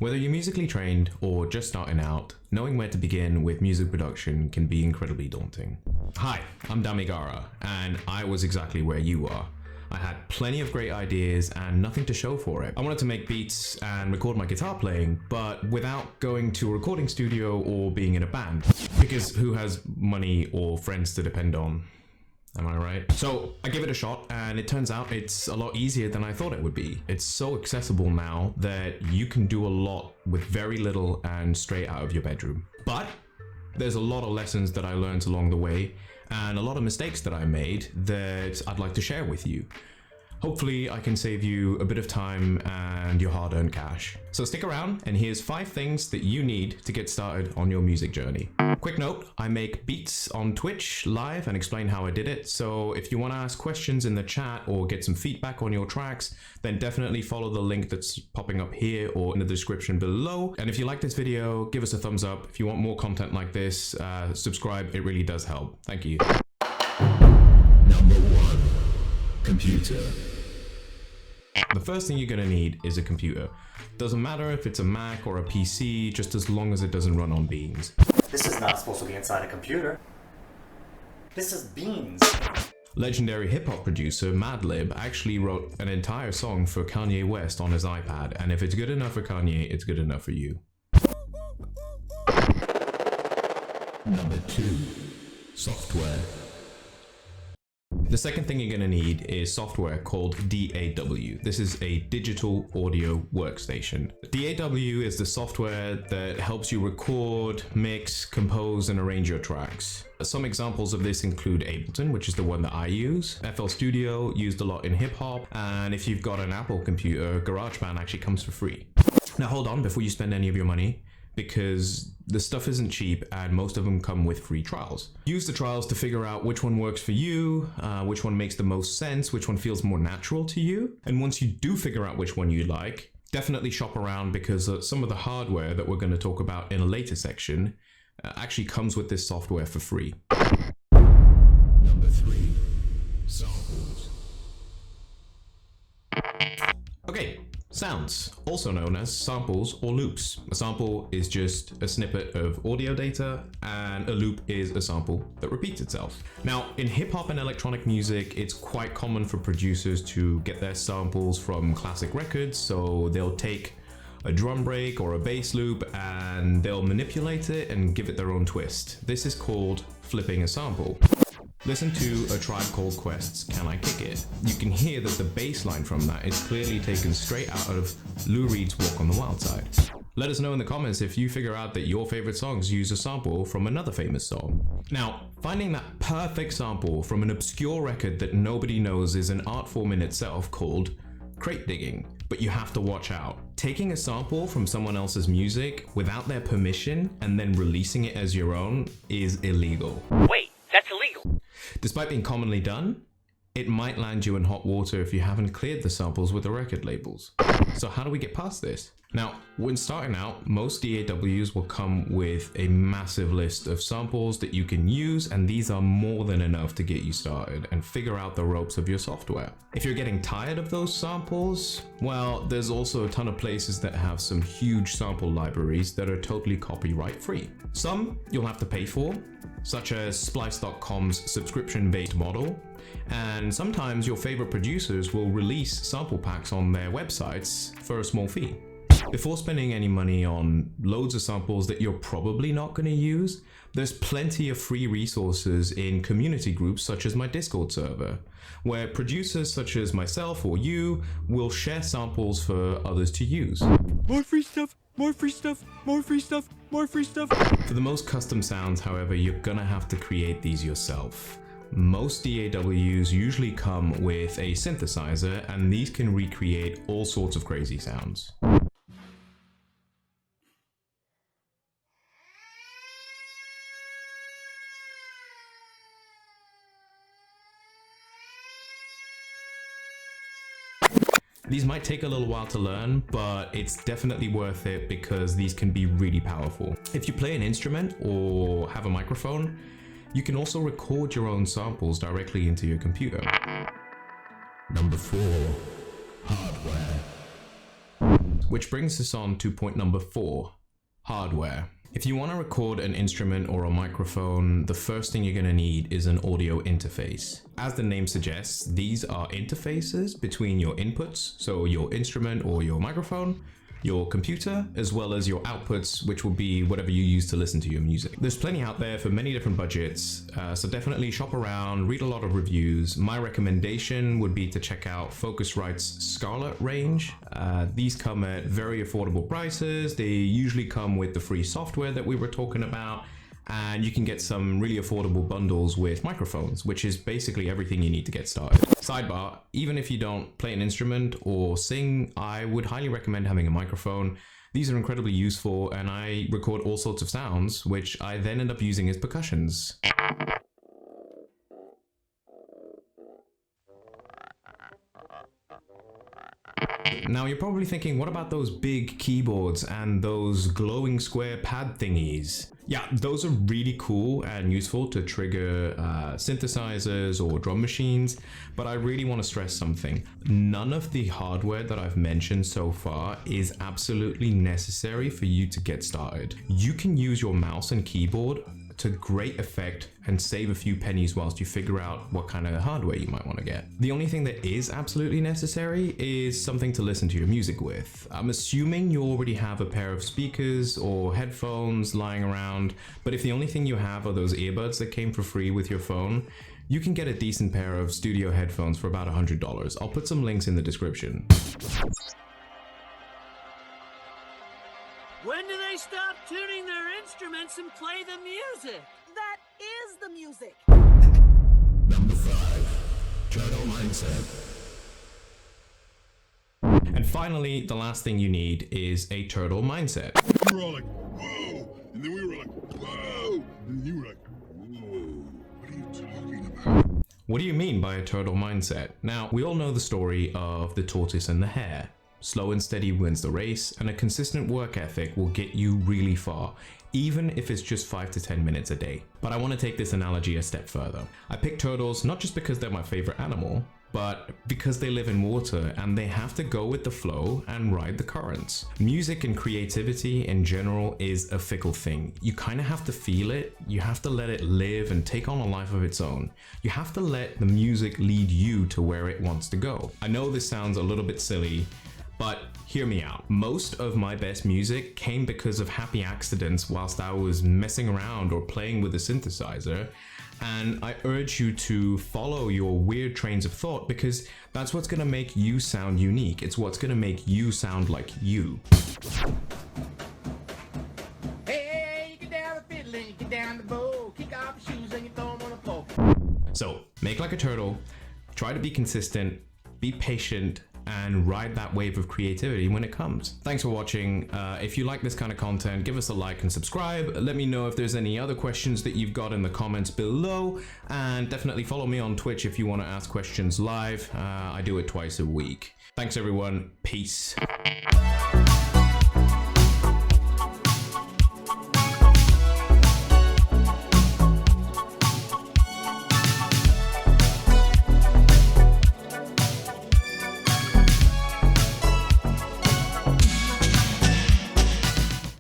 Whether you're musically trained or just starting out, knowing where to begin with music production can be incredibly daunting. Hi, I'm Damigara, and I was exactly where you are. I had plenty of great ideas and nothing to show for it. I wanted to make beats and record my guitar playing, but without going to a recording studio or being in a band. Because who has money or friends to depend on? Am I right? So I gave it a shot, and it turns out it's a lot easier than I thought it would be. It's so accessible now that you can do a lot with very little and straight out of your bedroom. But there's a lot of lessons that I learned along the way and a lot of mistakes that I made that I'd like to share with you. Hopefully I can save you a bit of time and your hard-earned cash. So stick around, and here's 5 things that you need to get started on your music journey. Quick note, I make beats on Twitch live and explain how I did it. So if you want to ask questions in the chat or get some feedback on your tracks, then definitely follow the link that's popping up here or in the description below. And if you like this video, give us a thumbs up. If you want more content like this, subscribe. It really does help. Thank you. Number 1. Computer. The first thing you're going to need is a computer. Doesn't matter if it's a Mac or a PC, just as long as it doesn't run on beans. This is not supposed to be inside a computer. This is beans. Legendary hip-hop producer Madlib actually wrote an entire song for Kanye West on his iPad, and if it's good enough for Kanye, it's good enough for you. Number 2. Software. The second thing you're going to need is software called DAW. This is a digital audio workstation. DAW is the software that helps you record, mix, compose, and arrange your tracks. Some examples of this include Ableton, which is the one that I use, FL Studio, used a lot in hip hop, and if you've got an Apple computer, GarageBand actually comes for free. Now hold on before you spend any of your money, because the stuff isn't cheap and most of them come with free trials. Use the trials to figure out which one works for you, which one makes the most sense, which one feels more natural to you. And once you do figure out which one you like, definitely shop around, because some of the hardware that we're going to talk about in a later section actually comes with this software for free. Number 3. Samples. Okay. Sounds, also known as samples or loops. A sample is just a snippet of audio data, and a loop is a sample that repeats itself. Now, in hip hop and electronic music, it's quite common for producers to get their samples from classic records, so they'll take a drum break or a bass loop and they'll manipulate it and give it their own twist. This is called flipping a sample. Listen to A Tribe Called Quest's Can I Kick It? You can hear that the bass line from that is clearly taken straight out of Lou Reed's Walk on the Wild Side. Let us know in the comments if you figure out that your favorite songs use a sample from another famous song. Now, finding that perfect sample from an obscure record that nobody knows is an art form in itself called crate digging. But you have to watch out. Taking a sample from someone else's music without their permission and then releasing it as your own is illegal. Wait, that's illegal. Despite being commonly done, it might land you in hot water if you haven't cleared the samples with the record labels. So how do we get past this? Now, when starting out, most DAWs will come with a massive list of samples that you can use, and these are more than enough to get you started and figure out the ropes of your software. If you're getting tired of those samples, well, there's also a ton of places that have some huge sample libraries that are totally copyright free. Some you'll have to pay for, such as Splice.com's subscription-based model, and sometimes your favorite producers will release sample packs on their websites for a small fee. Before spending any money on loads of samples that you're probably not going to use, there's plenty of free resources in community groups such as my Discord server, where producers such as myself or you will share samples for others to use. More free stuff, more free stuff, more free stuff, more free stuff. For the most custom sounds, however, you're gonna have to create these yourself. Most DAWs usually come with a synthesizer, and these can recreate all sorts of crazy sounds. These might take a little while to learn, but it's definitely worth it because these can be really powerful. If you play an instrument or have a microphone, you can also record your own samples directly into your computer. Number 4. Hardware. which brings us on to point number 4, hardware. If you want to record an instrument or a microphone, the first thing you're going to need is an audio interface. As the name suggests, these are interfaces between your inputs, so your instrument or your microphone, your computer, as well as your outputs, which will be whatever you use to listen to your music. There's plenty out there for many different budgets, so definitely shop around, read a lot of reviews. My recommendation would be to check out Focusrite's Scarlett range. These come at very affordable prices. They usually come with the free software that we were talking about, and you can get some really affordable bundles with microphones, which is basically everything you need to get started. Sidebar, even if you don't play an instrument or sing, I would highly recommend having a microphone. These are incredibly useful, and I record all sorts of sounds, which I then end up using as percussions. Now you're probably thinking, what about those big keyboards and those glowing square pad thingies? Yeah, those are really cool and useful to trigger synthesizers or drum machines, but I really want to stress something. None of the hardware that I've mentioned so far is absolutely necessary for you to get started. You can use your mouse and keyboard to great effect and save a few pennies whilst you figure out what kind of hardware you might want to get. The only thing that is absolutely necessary is something to listen to your music with. I'm assuming you already have a pair of speakers or headphones lying around, but if the only thing you have are those earbuds that came for free with your phone, you can get a decent pair of studio headphones for about $100. I'll put some links in the description. When do they stop tuning their instruments and play the music? That is the music. Number 5. Turtle Mindset. And finally, the last thing you need is a turtle mindset. We were all like, whoa! And then we were like, whoa! And then you were like, whoa! What are you talking about? What do you mean by a turtle mindset? Now, we all know the story of the tortoise and the hare. Slow and steady wins the race, and a consistent work ethic will get you really far, even if it's just 5 to 10 minutes a day. But I want to take this analogy a step further. I picked turtles not just because they're my favorite animal, but because they live in water and they have to go with the flow and ride the currents. Music and creativity in general is a fickle thing. You kind of have to feel it, you have to let it live and take on a life of its own. You have to let the music lead you to where it wants to go. I know this sounds a little bit silly, but hear me out. Most of my best music came because of happy accidents whilst I was messing around or playing with a synthesizer. And I urge you to follow your weird trains of thought, because that's what's gonna make you sound unique. It's what's gonna make you sound like you. Hey, you get down the fiddle and you get down the bow, kick off your shoes and you throw them on a pole. So make like a turtle, try to be consistent, be patient, and ride that wave of creativity when it comes. Thanks for watching. If you like this kind of content, give us a like and subscribe. Let me know if there's any other questions that you've got in the comments below, and definitely follow me on Twitch if you want to ask questions live. I do it twice a week. Thanks everyone. Peace.